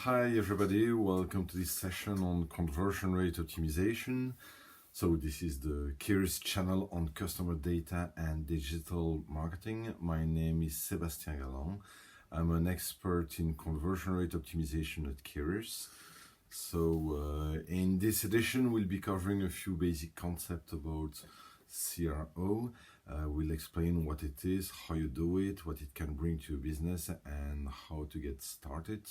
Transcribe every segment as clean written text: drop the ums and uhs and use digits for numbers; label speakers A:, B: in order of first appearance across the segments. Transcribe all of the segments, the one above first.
A: Hi everybody, welcome to this session on conversion rate optimization. So this is the Curious channel on customer data and digital marketing. My name is Sébastien Galland. I'm an expert in conversion rate optimization at Curious. So in this edition, we'll be covering a few basic concepts about CRO. We'll explain what it is, how you do it, what it can bring to your business, and how to get started.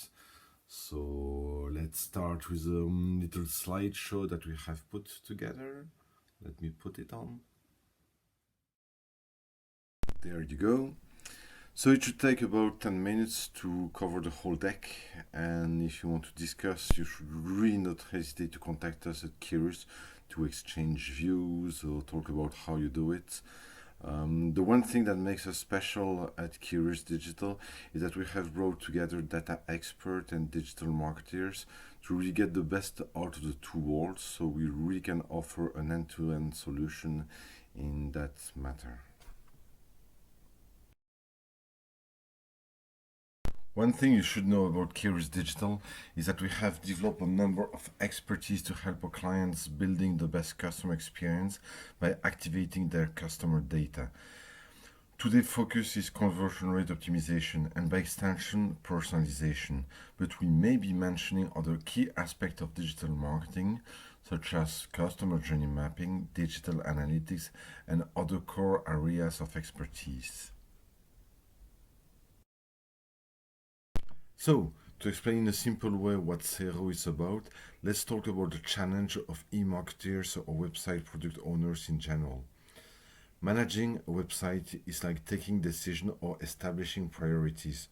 A: So let's start with a little slideshow that we have put together. Let me put it on. There you go. So it should take about 10 minutes to cover the whole deck, and if you want to discuss, you should really not hesitate to contact us at Curious to exchange views or talk about how you do it. The one thing that makes us special at Curious Digital is that we have brought together data experts and digital marketers to really get the best out of the two worlds, so we really can offer an end-to-end solution in that matter. One thing you should know about Curious Digital is that we have developed a number of expertise to help our clients building the best customer experience by activating their customer data. Today's focus is conversion rate optimization and by extension personalization, but we may be mentioning other key aspects of digital marketing such as customer journey mapping, digital analytics, and other core areas of expertise. So, to explain in a simple way what CRO is about, let's talk about the challenge of e-marketers or website product owners in general. Managing a website is like taking decisions or establishing priorities.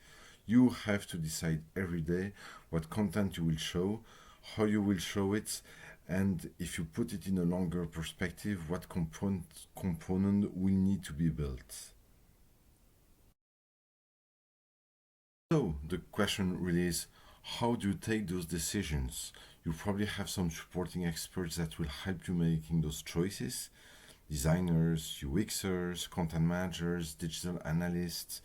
A: You have to decide every day what content you will show, how you will show it, and if you put it in a longer perspective, what component will need to be built. So the question really is, how do you take those decisions? You probably have some supporting experts that will help you making those choices. Designers, UXers, content managers, digital analysts,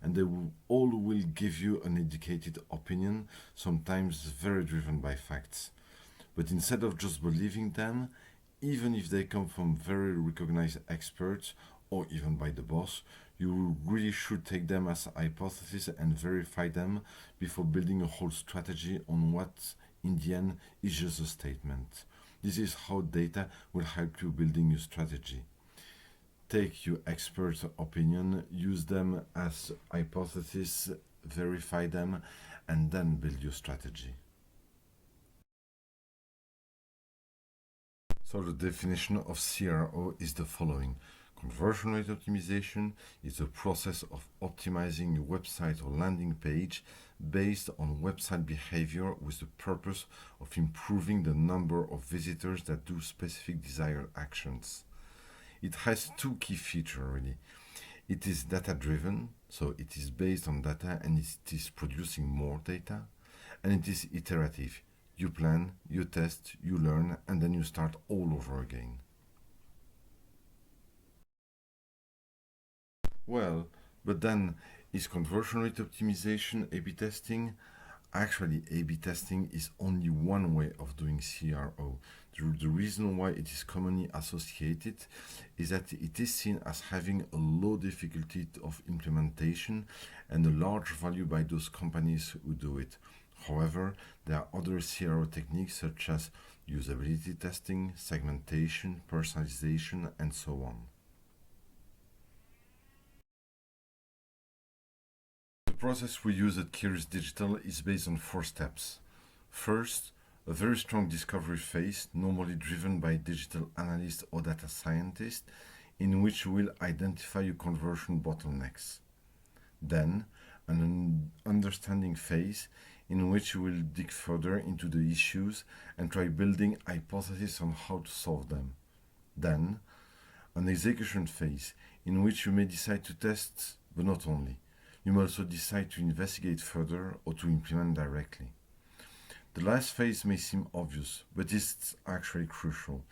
A: and they all will give you an educated opinion, sometimes very driven by facts. But instead of just believing them, even if they come from very recognized experts or even by the boss, you really should take them as a hypothesis and verify them before building a whole strategy on what in the end is just a statement. This is how data will help you building your strategy. Take your expert's opinion, use them as hypothesis, verify them, and then build your strategy. So the definition of CRO is the following. Conversion rate optimization is a process of optimizing your website or landing page based on website behavior with the purpose of improving the number of visitors that do specific desired actions. It has two key features really. It is data driven, so it is based on data and it is producing more data, and it is iterative. You plan, you test, you learn, and then you start all over again. Well, but then is conversion rate optimization A/B testing? Actually, A/B testing is only one way of doing CRO. The reason why it is commonly associated is that it is seen as having a low difficulty of implementation and a large value by those companies who do it. However, there are other CRO techniques such as usability testing, segmentation, personalization, and so on. The process we use at Curious Digital is based on 4 steps. First, a very strong discovery phase, normally driven by digital analyst or data scientist, in which we will identify your conversion bottlenecks. Then, an understanding phase, in which you will dig further into the issues and try building hypotheses on how to solve them. Then, an execution phase, in which you may decide to test, but not only. You may also decide to investigate further or to implement directly. The last phase may seem obvious, but it's actually crucial.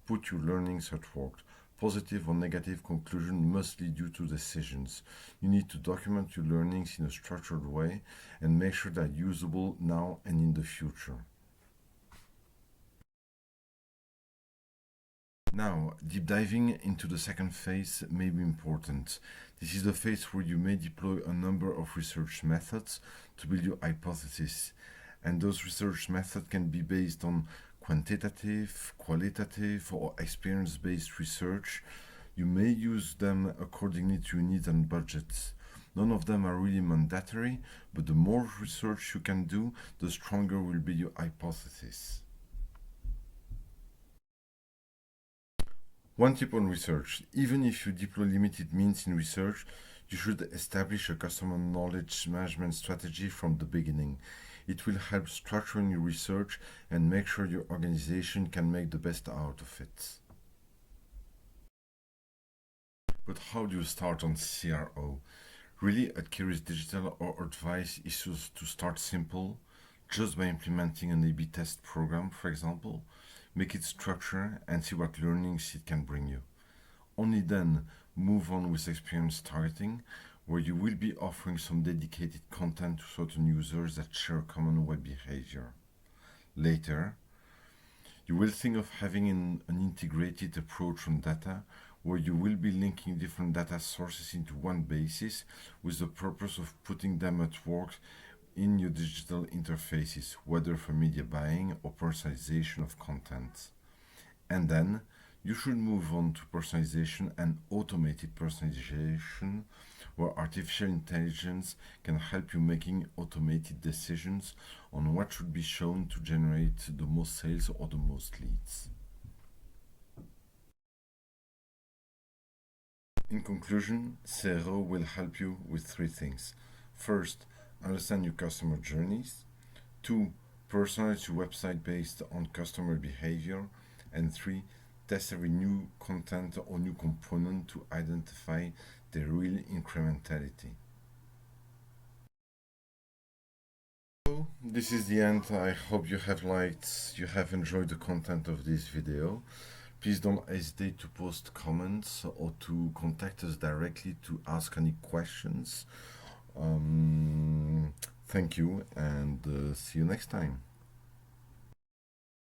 A: Put your learnings at work. positive or negative conclusion must lead you to decisions. You need to document your learnings in a structured way and make sure they're usable now and in the future. Now, deep diving into the second phase may be important. This is the phase where you may deploy a number of research methods to build your hypothesis. And those research methods can be based on quantitative, qualitative, or experience based research. You may use them accordingly to your needs and budgets. None of them are really mandatory, but the more research you can do, the stronger will be your hypothesis. One tip on research: even if you deploy limited means in research, you should establish a customer knowledge management strategy from the beginning. It will help structuring your research and make sure your organization can make the best out of it. But how do you start on CRO? Really, at Curious Digital, our advice is to start simple, just by implementing an A/B test program, for example. Make it structured and see what learnings it can bring you. Only then move on with experience targeting, where you will be offering some dedicated content to certain users that share common web behavior. Later, you will think of having an integrated approach on data, where you will be linking different data sources into one basis with the purpose of putting them at work in your digital interfaces, whether for media buying or personalization of content. And then you should move on to personalization and automated personalization, where artificial intelligence can help you making automated decisions on what should be shown to generate the most sales or the most leads. In conclusion, CRO will help you with three things. First, understand your customer journeys. Two, personalize your website based on customer behavior. And three, test every new content or new component to identify the real incrementality. So this is the end. I hope you have enjoyed the content of this video. Please don't hesitate to post comments or to contact us directly to ask any questions. Thank you, and see you next time.